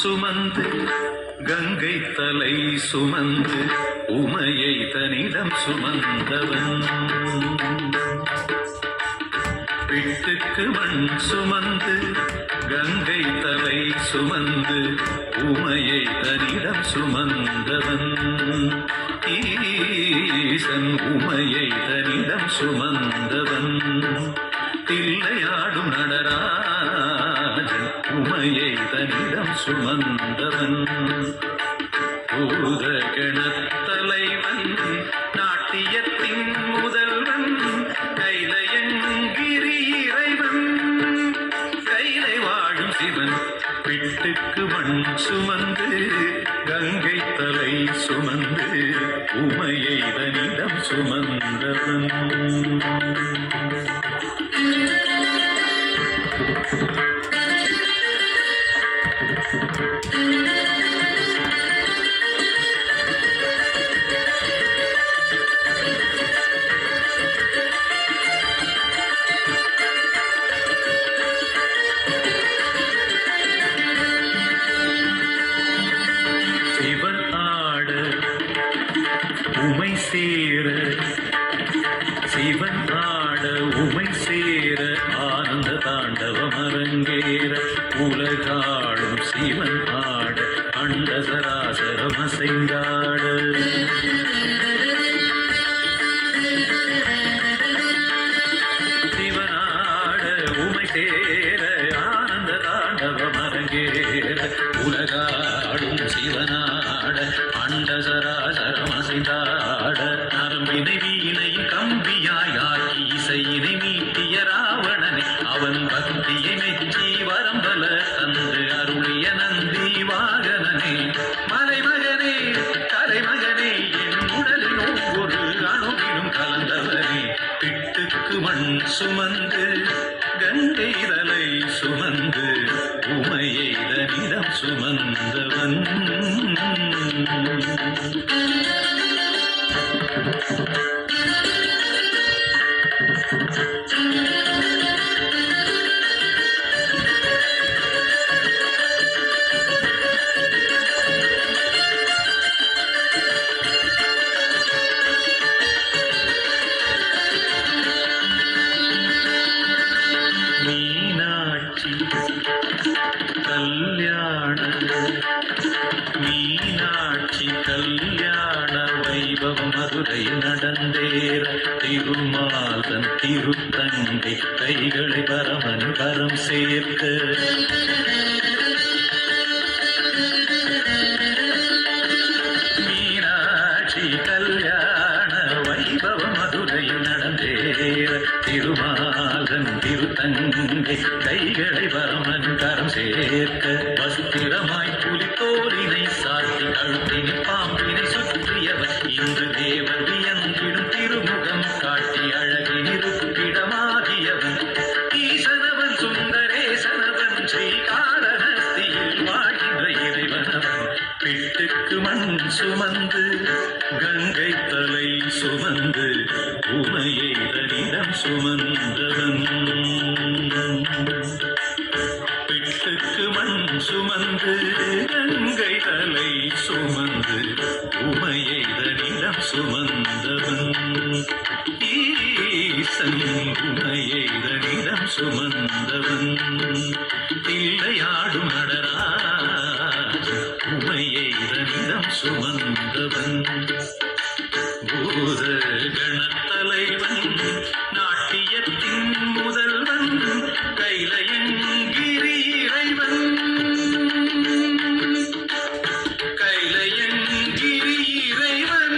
சுமந்து கங்கை தலை சுமந்து உமையை தனிடம் சுமந்தவன் விட்டுக்கு மண் சுமந்து கங்கை தலை சுமந்து உமையை தனிடம் சுமந்தவன் ஈசன் உமையை தனிடம் சுமந்தவன் தில்லையாடும் நடராஜன் உமையை தனிடம் சுமந்தவன் பூத கணத்தலைவன் நாட்டியத்தின் முதல்வன் கைலையங்கிரி இறைவன் கைலை வாழும் சிவன் பிட்டுக்கு மண் சுமந்து கங்கை தலை சுமந்து உமையை தனிடம் சுமந்தவன் உமை சேர சிவன் ஆட உமை சேர ஆனந்த தாண்டவம் அரங்கேற உலகாடும் சிவன் ஆட அண்ட சராசரம் அசைந்தாட சிவனாட உமை சேர ஆனந்த தாண்டவம் அரங்கேற உலகாடும் சிவனாட அண்ட சராசரம் அசைந்தாட நரம்பினை வீணையின் கம்பியாய் ஆக்கி இசையினை மீட்டிய ராவணனை அவன் பக்தியை மெச்சி வரம்பல தந்து அருளிய நந்தி வாகனனே மலைமகனே கலைமகனே என் உடலில் ஒவ்வொரு அணுவிலும் கலந்தவனே பிட்டுக்கு மண் சுமந்து கங்கை தலை சுமந்து உமையை தனிடம் சுமந்தவன் மீனாட்சி கல்யாண வைபவம் மதுரையில் நடந்தேற திருமாலன் திருத்தங்கை கைகளை பரமன் கரம் சேர்க்க மீனாட்சி கல்யாண வைபவம் மதுரையில் நடந்தேற திருமாலன் திருத்தங்கை கைகளை பரமன் கரம் சேர்க்க வஸ்திரமாய் புலித்தோலினை சாத்தி கழுத்தினை பாம்பினை சுற்றியவர் இன்று தேவர் வியந்திடும் திருமுகம் காட்டி அழகின் இருப்பிடமாகியவன் ஈசனவன் சுந்தரேசனவன் ஸ்ரீகாளஹஸ்தியில் வாழ்கின்ற இறைவனவன் பிட்டுக்கு மண் சுமந்து கங்கை தலை சுமந்து உமையை தனிடம் சுமந்தவன் பிட்டுக்கு மண் சுமந்து கங்கை தலை சுமந்து உமையை தனிடம் சுமந்தவன் ஈசன் உமையை தனிடம் சுமந்தவன் தில்லையாடும் நடராஜ உமையை தனிடம் சுமந்தவன் பூத கணத்தலைவன் நாட்டியத்தின் முதல்வன் கைலையங்கிரி இறைவன் கைலையங்கிரி இறைவன்